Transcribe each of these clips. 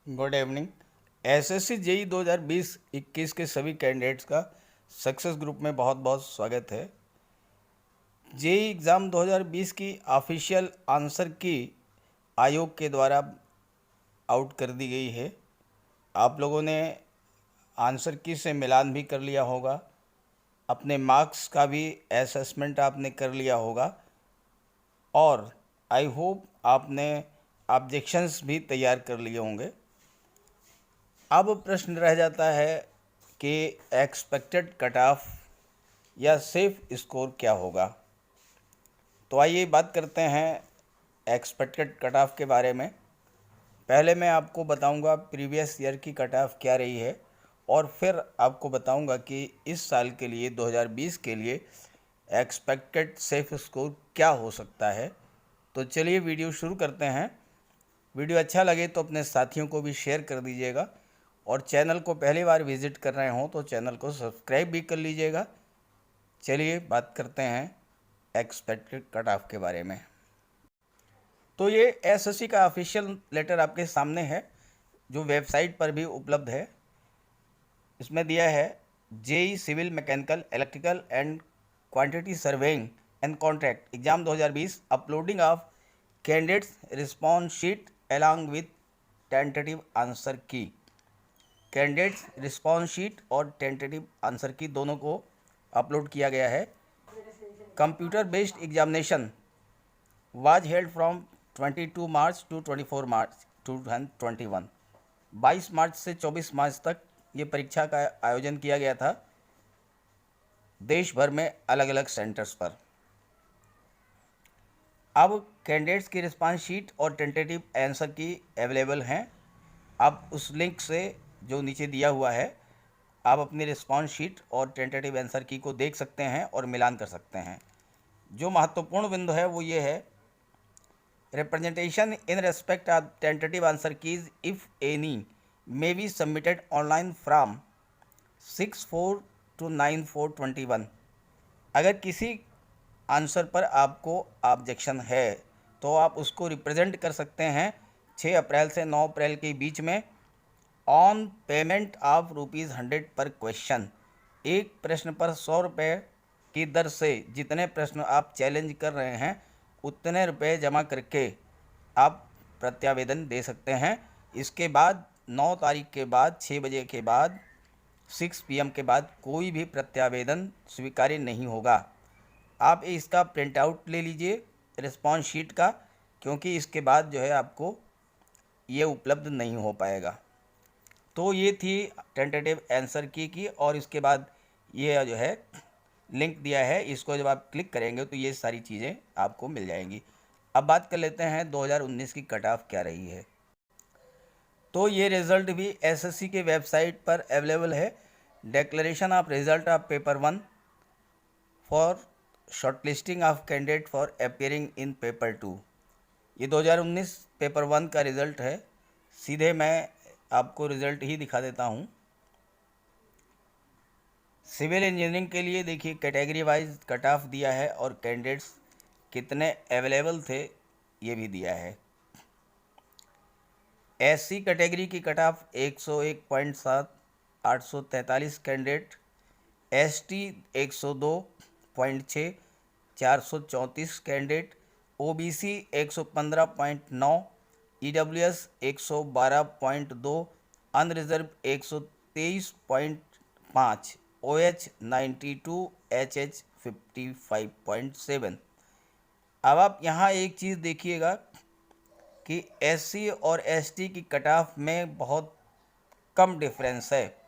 Good evening. SSC JE 2020-21 के सभी candidates का सक्सेस ग्रुप में बहुत बहुत स्वागत है। जेई एग्ज़ाम 2020 की ऑफिशियल आंसर की आयोग के द्वारा आउट कर दी गई है। आप लोगों ने आंसर की से मिलान भी कर लिया होगा, अपने मार्क्स का भी असेसमेंट आपने कर लिया होगा और आई होप आपने ऑब्जेक्शंस भी तैयार कर लिए होंगे। अब प्रश्न रह जाता है कि एक्सपेक्टेड कट ऑफ या सेफ स्कोर क्या होगा। तो आइए बात करते हैं एक्सपेक्टेड कट ऑफ के बारे में। पहले मैं आपको बताऊंगा प्रीवियस ईयर की कट ऑफ क्या रही है और फिर आपको बताऊंगा कि इस साल के लिए 2020 के लिए एक्सपेक्टेड सेफ स्कोर क्या हो सकता है। तो चलिए वीडियो शुरू करते हैं। वीडियो अच्छा लगे तो अपने साथियों को भी शेयर कर दीजिएगा और चैनल को पहली बार विज़िट कर रहे हों तो चैनल को सब्सक्राइब भी कर लीजिएगा। चलिए बात करते हैं एक्सपेक्टेड कट ऑफ के बारे में। तो ये एसएससी का ऑफिशियल लेटर आपके सामने है जो वेबसाइट पर भी उपलब्ध है। इसमें दिया है JE civil mechanical electrical and quantity surveying and contract exam 2020 uploading of candidates response sheet along with tentative answer key. Candidates response sheet और टेंटेटिव आंसर की दोनों को अपलोड किया गया है। Computer based examination was held from 22 March to 24 March 2021। 22 March से 24 मार्च तक ये परीक्षा का आयोजन किया गया था देश भर में अलग अलग सेंटर्स पर। अब कैंडिडेट्स की रिस्पांस शीट और टेंटेटिव आंसर की अवेलेबल हैं। आप उस लिंक से जो नीचे दिया हुआ है आप अपनी रिस्पांस शीट और टेंटेटिव आंसर की को देख सकते हैं और मिलान कर सकते हैं। जो महत्वपूर्ण बिंदु है वो ये है, representation in respect of tentative answer keys if any may be submitted online from 6/4 to 9/4/21। अगर किसी आंसर पर आपको ऑब्जेक्शन है तो आप उसको रिप्रेजेंट कर सकते हैं 6 अप्रैल से 9 अप्रैल के बीच में ऑन पेमेंट ऑफ ₹100 पर क्वेश्चन। एक प्रश्न पर 100 रुपये की दर से जितने प्रश्न आप चैलेंज कर रहे हैं उतने रुपये जमा करके आप प्रत्यावेदन दे सकते हैं। इसके बाद 9 तारीख के बाद 6 बजे के बाद 6 PM के बाद कोई भी प्रत्यावेदन स्वीकार्य नहीं होगा। आप इसका प्रिंट आउट ले लीजिए रिस्पॉन्स शीट का, क्योंकि इसके बाद जो है आपको ये उपलब्ध नहीं हो पाएगा। तो ये थी टेंटेटिव आंसर की और इसके बाद ये जो है लिंक दिया है, इसको जब आप क्लिक करेंगे तो ये सारी चीज़ें आपको मिल जाएंगी। अब बात कर लेते हैं 2019 की कट ऑफ क्या रही है। तो ये रिज़ल्ट भी एसएससी के वेबसाइट पर अवेलेबल है। Declaration of result of paper 1 for shortlisting of candidate for appearing in paper 2। ये 2019 पेपर 1 का रिज़ल्ट है। सीधे मैं आपको रिज़ल्ट ही दिखा देता हूँ। सिविल इंजीनियरिंग के लिए देखिए कैटेगरी वाइज कट ऑफ दिया है और कैंडिडेट्स कितने अवेलेबल थे ये भी दिया है। एससी कैटेगरी की cut off 101.7 843 candidate, ST 102.6 434 candidate, OBC 115.9, EWS 112.2, unreserved 123.5, OH 92, HH 55.7। अब आप यहाँ एक चीज़ देखिएगा कि एससी और एसटी की कट ऑफ में बहुत कम डिफरेंस है।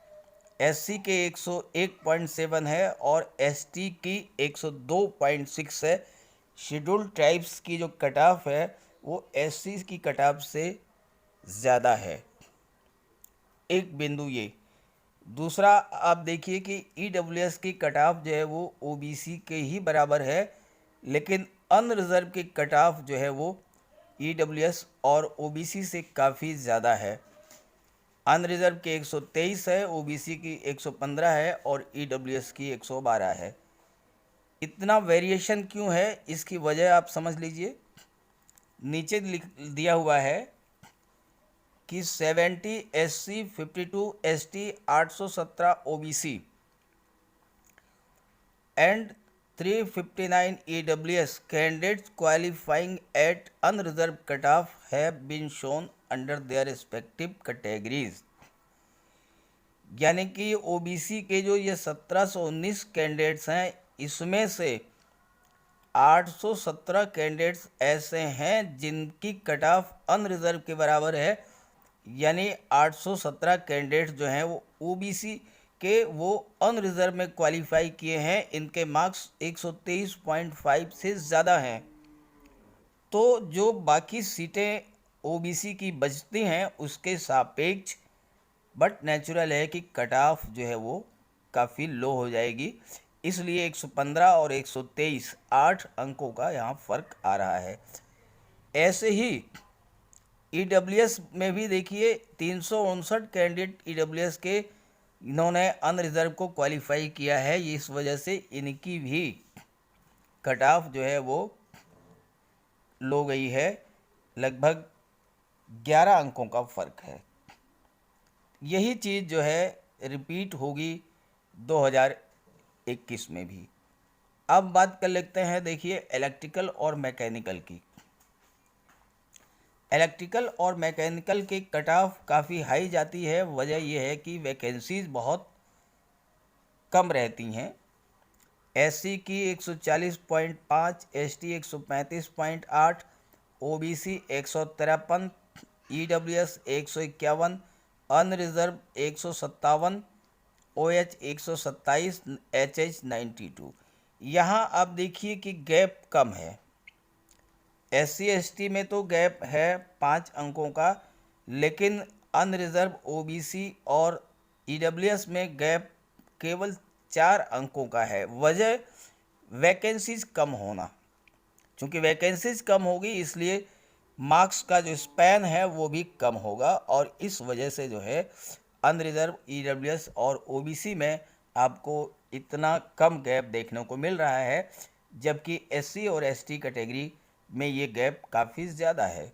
एससी के 101.7 है और एसटी की 102.6 है। शेड्यूल्ड ट्राइब्स की जो कट ऑफ है वो एससी की कट ऑफ से ज़्यादा है। एक बिंदु ये। दूसरा आप देखिए कि ईडब्ल्यूएस की कट ऑफ जो है वो ओबीसी के ही बराबर है, लेकिन अनरिजर्व की कट ऑफ जो है वो ईडब्ल्यूएस और ओबीसी से काफ़ी ज़्यादा है। अनरिजर्व की 123 है, ओबीसी की 115 है और ईडब्ल्यूएस की 112 है। इतना वेरिएशन क्यों है इसकी वजह आप समझ लीजिए। नीचे दिया हुआ है कि 70 SC, 52 ST, 817 OBC and 359 EWS candidates qualifying at unreserved cutoff have been shown under their respective categories। यानी कि ओबीसी के जो ये 1719 कैंडिडेट्स हैं, इसमें से 817 कैंडिडेट्स ऐसे हैं जिनकी कट ऑफ अनरिजर्व के बराबर है, यानी 817 कैंडिडेट्स जो हैं वो ओबीसी के वो अनरिजर्व में क्वालिफाई किए हैं, इनके मार्क्स 123.5 से ज़्यादा हैं। तो जो बाकी सीटें ओबीसी की बचती हैं उसके सापेक्ष बट नेचुरल है कि कट ऑफ जो है वो काफ़ी लो हो जाएगी, इसलिए 115 और 123 8 अंकों का यहाँ फ़र्क आ रहा है। ऐसे ही ईडब्ल्यूएस में भी देखिए 359 कैंडिडेट ईडब्ल्यूएस के इन्होंने अनरिजर्व को क्वालिफाई किया है, इस वजह से इनकी भी कट ऑफ जो है वो लो गई है, लगभग 11 अंकों का फ़र्क है। यही चीज़ जो है रिपीट होगी 2021 में भी। अब बात कर लेते हैं देखिए इलेक्ट्रिकल और मैकेनिकल की। इलेक्ट्रिकल और मैकेनिकल की कट ऑफ काफ़ी हाई जाती है, वजह यह है कि वैकेंसीज बहुत कम रहती हैं। एससी की 140.5, ST 135.8, OBC 153, EWS 151, unreserved 157, OH 127, HH 92। यहाँ आप देखिए कि गैप कम है। एससी एसटी में तो गैप है 5 अंकों का, लेकिन अनरिजर्व ओबीसी और ईडब्ल्यूएस में गैप केवल 4 अंकों का है। वजह वैकेंसीज कम होना, चूँकि वैकेंसीज कम होगी इसलिए मार्क्स का जो स्पैन है वो भी कम होगा, और इस वजह से जो है अनरिजर्व ईडब्ल्यूएस और ओबीसी में आपको इतना कम गैप देखने को मिल रहा है, जबकि एससी और एसटी कैटेगरी में ये गैप काफ़ी ज़्यादा है।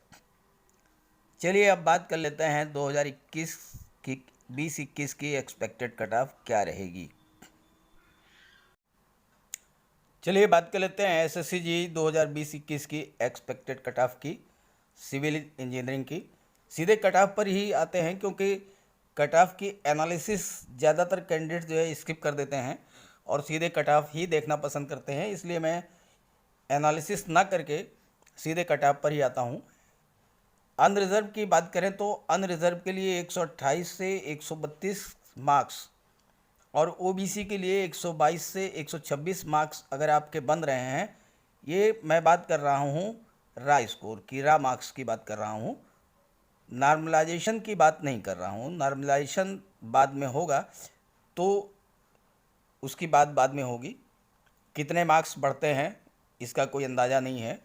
चलिए अब बात कर लेते हैं 2021 की 20-21 की एक्सपेक्टेड कट ऑफ क्या रहेगी। चलिए बात कर लेते हैं एसएससी जी 2020-21 की एक्सपेक्टेड कट ऑफ की, सिविल इंजीनियरिंग की। सीधे कट ऑफ पर ही आते हैं, क्योंकि कट ऑफ की एनालिसिस ज़्यादातर कैंडिडेट जो है स्किप कर देते हैं और सीधे कट ऑफ ही देखना पसंद करते हैं, इसलिए मैं एनालिसिस ना करके सीधे कट ऑफ पर ही आता हूँ। अनरिजर्व की बात करें तो अनरिजर्व के लिए 128 से 132 मार्क्स और ओबीसी के लिए 122 से 126 मार्क्स अगर आपके बन रहे हैं, ये मैं बात कर रहा हूँ रा स्कोर की, रा मार्क्स की बात कर रहा हूँ, नॉर्मलाइजेशन की बात नहीं कर रहा हूँ। नॉर्मलाइजेशन बाद में होगा, तो उसकी बात बाद में होगी। कितने मार्क्स बढ़ते हैं इसका कोई अंदाज़ा नहीं है,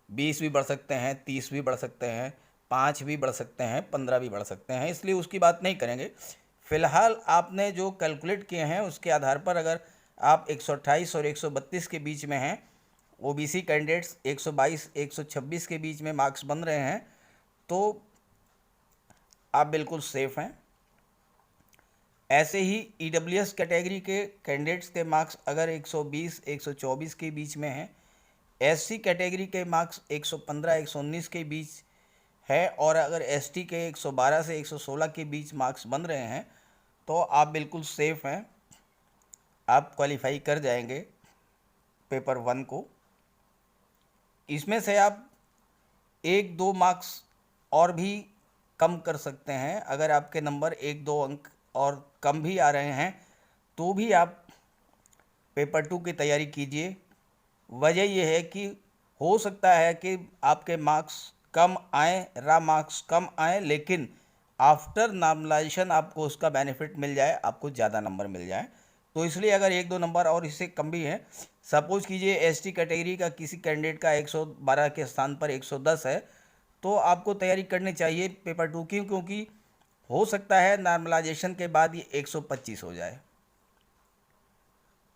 20 भी बढ़ सकते हैं, 30 भी बढ़ सकते हैं, 5 भी बढ़ सकते हैं, 15 भी बढ़ सकते हैं, इसलिए उसकी बात नहीं करेंगे। फ़िलहाल आपने जो कैलकुलेट किए हैं उसके आधार पर अगर आप 128 और 132 के बीच में हैं, ओबीसी कैंडिडेट्स 122 126 के बीच में मार्क्स बन रहे हैं, तो आप बिल्कुल सेफ़ हैं। ऐसे ही ईडब्ल्यूएस कैटेगरी के कैंडिडेट्स के मार्क्स अगर 120 124 के बीच में हैं, एससी कैटेगरी के मार्क्स 115 119 के बीच है, और अगर एसटी के 112 से 116 के बीच मार्क्स बन रहे हैं, तो आप बिल्कुल सेफ़ हैं, आप क्वालिफाई कर जाएंगे पेपर 1 को। इसमें से आप 1-2 मार्क्स और भी कम कर सकते हैं। अगर आपके नंबर 1-2 अंक और कम भी आ रहे हैं तो भी आप पेपर 2 की तैयारी कीजिए। वजह यह है कि हो सकता है कि आपके मार्क्स कम आए, रा मार्क्स कम आए, लेकिन आफ्टर नॉर्मलाइजेशन आपको उसका बेनिफिट मिल जाए, आपको ज़्यादा नंबर मिल जाए। तो इसलिए अगर 1-2 नंबर और इससे कम भी हैं, सपोज कीजिए एसटी कैटेगरी का किसी कैंडिडेट का 112 के स्थान पर 110 है, तो आपको तैयारी करनी चाहिए पेपर 2 की, क्योंकि हो सकता है नॉर्मलाइजेशन के बाद ये 125 हो जाए,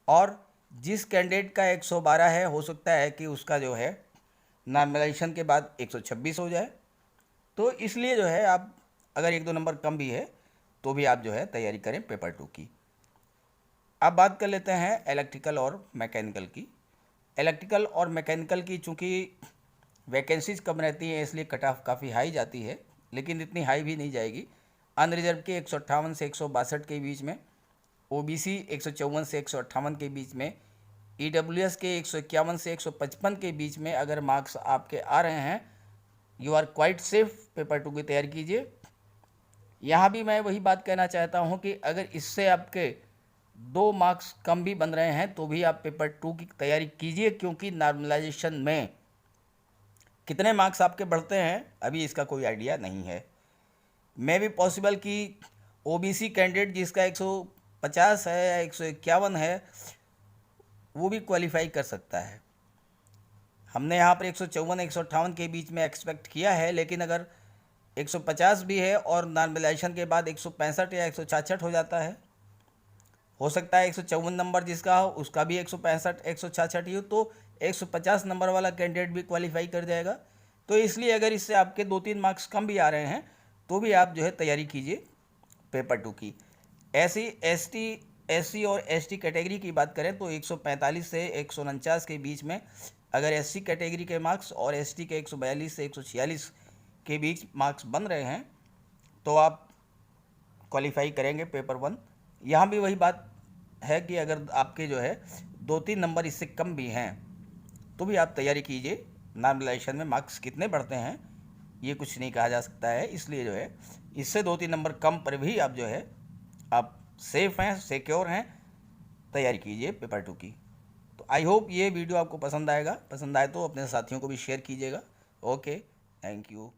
और जिस कैंडिडेट का 112 है हो सकता है कि उसका जो है नॉर्मलाइजेशन के बाद 126 हो जाए। तो इसलिए जो है आप अगर 1-2 नंबर कम भी है तो भी आप जो है तैयारी करें पेपर 2 की। अब बात कर लेते हैं इलेक्ट्रिकल और मैकेनिकल की। इलेक्ट्रिकल और मैकेनिकल की चूँकि वैकेंसीज कम रहती हैं इसलिए कट ऑफ काफ़ी हाई जाती है, लेकिन इतनी हाई भी नहीं जाएगी। अनरिजर्व के 158 से 162 के बीच में, ओबीसी 154 से 158 के बीच में, ईडब्ल्यूएस के 151 से 155 के बीच में अगर मार्क्स आपके आ रहे हैं, you are quite safe, paper 2 की तैयारी कीजिए। यहाँ भी मैं वही बात कहना चाहता हूँ कि अगर इससे आपके 2 मार्क्स कम भी बन रहे हैं तो भी आप पेपर 2 की तैयारी कीजिए, क्योंकि नॉर्मलाइजेशन में कितने मार्क्स आपके बढ़ते हैं अभी इसका कोई आइडिया नहीं है। मे भी पॉसिबल कि ओबीसी कैंडिडेट जिसका 150 है या 151 है वो भी क्वालिफाई कर सकता है। हमने यहाँ पर 154-158 के बीच में एक्सपेक्ट किया है, लेकिन अगर 150 भी है और नॉर्मलाइजेशन के बाद 165 या 166 हो जाता है, हो सकता है 154 नंबर जिसका हो उसका भी 165-166 ही हो, तो 150 नंबर वाला कैंडिडेट भी क्वालिफाई कर जाएगा। तो इसलिए अगर इससे आपके 2-3 मार्क्स कम भी आ रहे हैं तो भी आप जो है तैयारी कीजिए पेपर 2 की। ऐसी एससी और एसटी कैटेगरी की बात करें तो 145 से 149 के बीच में अगर एससी कैटेगरी के मार्क्स और एसटी के 142 से 146 के बीच मार्क्स बन रहे हैं तो आप क्वालिफाई करेंगे पेपर 1। यहाँ भी वही बात है कि अगर आपके जो है 2-3 नंबर इससे कम भी हैं तो भी आप तैयारी कीजिए। नॉर्मलाइजेशन में मार्क्स कितने बढ़ते हैं ये कुछ नहीं कहा जा सकता है, इसलिए जो है इससे 2-3 नंबर कम पर भी आप जो है आप सेफ हैं, सिक्योर हैं, तैयारी कीजिए पेपर 2 की। तो आई होप ये वीडियो आपको पसंद आएगा, पसंद आए तो अपने साथियों को भी शेयर कीजिएगा। Okay, thank you.